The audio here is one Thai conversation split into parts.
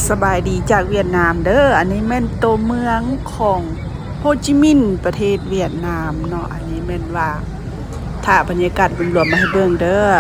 สบายดีจากเวียดนามเด้ออันนี้แม่นตัวเมืองของโฮจิมินห์ประเทศเวียดนามเนาะอันนี้แม่นว่าถ่ายบรรยากาศรวมๆมาให้เบิ่งเด้อ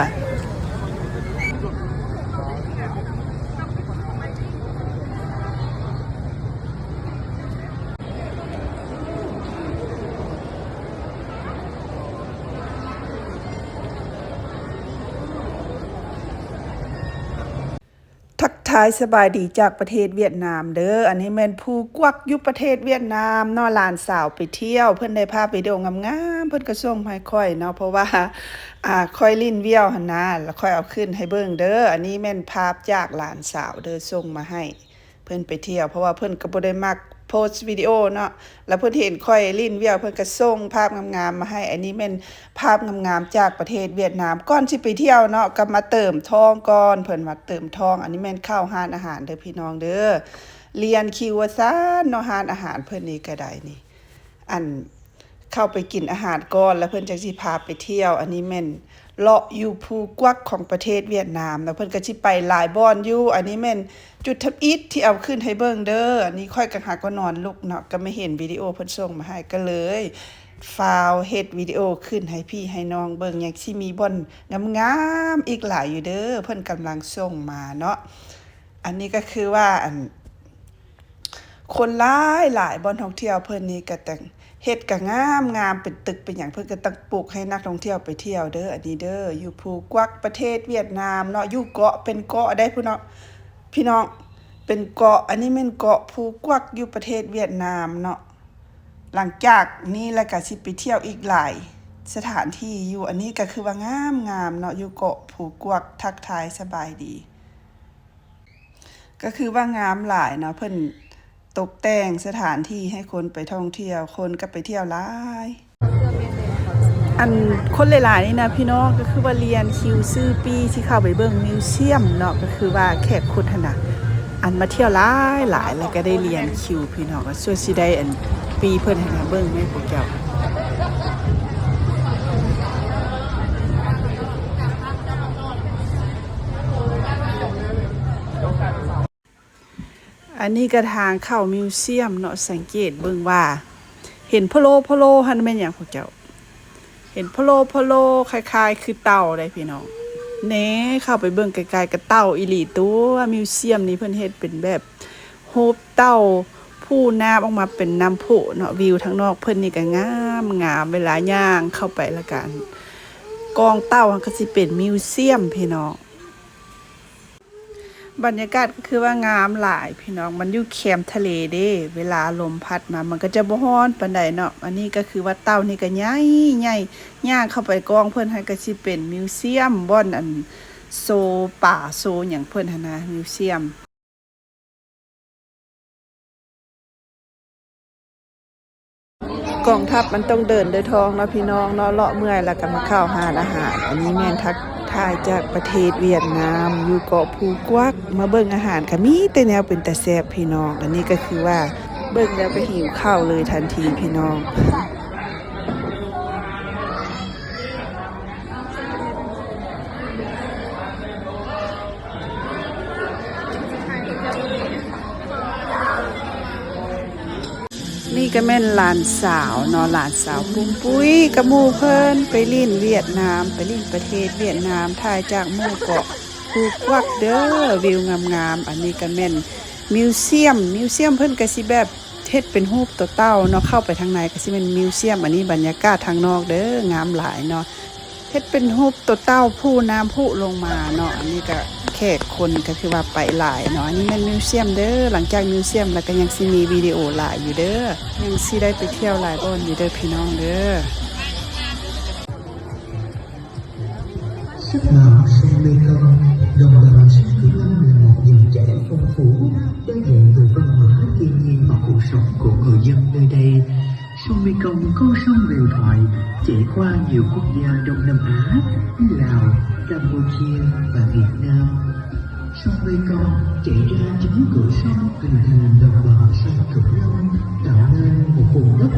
ทักทายสบายดีจากประเทศเวียดนามเด้ออันนี้แม่นผู้กวักอยู่ประเทศเวียดนามเนาะหลานสาวไปเที่ยวเพิ่นได้ภาพวิดีโองามๆเพิ่นก็ส่งมาให้ค่อยเนาะเพราะว่าค่อยลิ้นเวียวหั่นนะแล้วค่อยเอาขึ้นให้เบิ่งเด้ออันนี้แม่นภาพจากหลานสาวเด้อส่งมาให้เพิ่นไปเที่ยวเพราะว่าเพิ่นก็บ่ได้มักโพสต์วิดีโอเนาะแล้วเพิ่นเห็นค่อยลิ้นเวียวเพิ่นก็ส่งภาพงามๆมาให้อันนี้แม่นภาพงามๆจากประเทศเวียดนามก่อนสิไปเที่ยวเนาะก็มาเติมทองก่อนเพิ่นมาเติมทองอันนี้แม่นเข้าร้านอาหารเด้อพี่น้องเด้อเรียนคิวว่าซะเนาะร้านอาหารเพิ่นนี่ก็ได้นี่อันเข้าไปกินอาหารก่อนแล้วเพิ่นจังสิพาไปเที่ยวอันนี้แม่นเลาะอยู่ภูกวักของประเทศเวียดนามแล้วเพิ่นก็สิไปหลายบ่อนอยู่อันนี้แม่นจุดทับอิฐที่เอาขึ้นให้เบิ่งเด้ออันนี้ค่อยก็หาก็นอนลุกเนาะก็ไม่เห็นวิดีโอเพิ่นส่งมาให้ก็เลยฟาวเฮ็ดวิดีโอขึ้นให้พี่ให้น้องเบิ่งยังสิมีบ่อนงามๆอีกหลายอยู่เด้อเพิ่นกำลังส่งมาเนาะอันนี้ก็คือว่าคนหลายบ่อนท่องเที่ยวเพิ่นนี่ก็แต่งเฮ็ดก็งามเป็นตึกเป็นหยังเพิ่นก็ตั้งปลูกให้นักท่องเที่ยวไปเที่ยวเด้ออันนี้เด้ออยู่ภูกวักประเทศเวียดนามเนาะอยู่เกาะเป็นเกาะได้พี่น้องเป็นเกาะอันนี้แม่นเกาะภูกวักอยู่ประเทศเวียดนามเนาะหลังจากนี้แล้วก็สิไปเที่ยวอีกหลายสถานที่อยู่อันนี้ก็คือว่างามเนาะอยู่เกาะภูกวักทักทายสบายดีก็คือว่างามหลายเนาะเพิ่นตกแต่งสถานที่ให้คนไปท่องเที่ยวคนก็ไปเที่ยวหลายอันคนหลายๆนี่นะพี่น้องก็คือว่าเรียนคิวซื้อปีที่เข้าไปเบิ่งมิวเซียมเนาะก็คือว่าแขกคนหั่นน่ะอันมาเที่ยวหลายแล้วก็ได้เรียนคิวพี่น้องก็ช่วยสิได้อันปีเพิ่นให้มาเบิ่งแม่พวกเจ้าอันนี้ก็ทางเข้ามิวเซียมเนาะสังเกตเบิ่งว่าเห็นพะโลหั่นแม่นหยังพวกเจ้าเห็นพะโลคล้ายๆคือเต่าได้พี่น้องเน่เข้าไปเบิ่งไกลๆกับเต่าอีหลีตัวมิวเซียมนี้เพิ่นเฮ็ดเป็นแบบรูปเต่าผู้น้ำออกมาเป็นน้ำพุเนาะวิวทางนอกเพิ่นนี่ก็งามเวลาย่างเข้าไปแล้วกันกองเต่ามันก็สิเป็นมิวเซียมพี่น้องบรรยากาศก็คือว่างามหลายพี่น้องมันอยู่แคมป์ทะเลเด้เวลาลมพัดมามันก็จะบ่ร้อนปานใดเนาะอันนี้ก็คือว่าเต่านี่ก็ใหญ่ย่างเข้าไปกองเพิ่นให้ก็สิเป็นมิวเซียมบ่อนอันโซป่าโซหยังเพิ่นหั่นนะมิวเซียมกองทัพมันต้องเดินด้วยท้องเนาะพี่น้องเนาะเลาะเมื่อยแล้วก็มาเข้าหาอาหารอันนี้แม่นทักทายจากประเทศเวียดนามอยู่เกาะภูกวักมาเบิ่งอาหารก็มีแต่แนวเป็นตาแซ่บพี่น้องอันนี้ก็คือว่าเบิ่งแล้วก็หิวข้าวเลยทันทีพี่น้องนี่ก็แม่นหลานสาวเนาะหลานสาวปุ้ยกับหมู่เพิ่นไปลิ้นเวียดนามไปลิ้นประเทศเวียดนามถ่ายจากหมู่เกาะภูกวักเด้อวิวงามอันนี้ก็แม่นมิวเซียมเพิ่นก็สิแบบเฮ็ดเป็นรูปตัวเต่าเนาะเข้าไปทางในก็สิเป็นมิวเซียมอันนี้บรรยากาศทางนอกเด้องามหลายเนาะเฮ็ดเป็นรูปตัวเต่าผู้น้ำพุลงมาเนาะอันนี้ก็แขกคนก็คือว่าไปหลายเนาะอันนี้แม่นมิวเซียมเด้อหลังจากมิวเซียมแล้วก็ยังสิมีวิดีโอหลายอยู่เด้อยังสิได้ไปเที่ยวหลายบ่อนอยู่เด้อพี่น้องเด้อSắc màu sông Mekong đồng bằng sông Cửu Long là một dòng chảy phong phú, đa dạng về văn hóa, thiên nhiên và cuộc sống của người dân nơi đây. Sông Mekong con sông huyền thoại chảy qua nhiều quốc gia Đông Nam Á như Lào, Campuchia và Việt Nam. Sông Mekong chảy ra chính cửa sông hình thành đồng bằng sông Cửu Long, tạo nên một vùng đất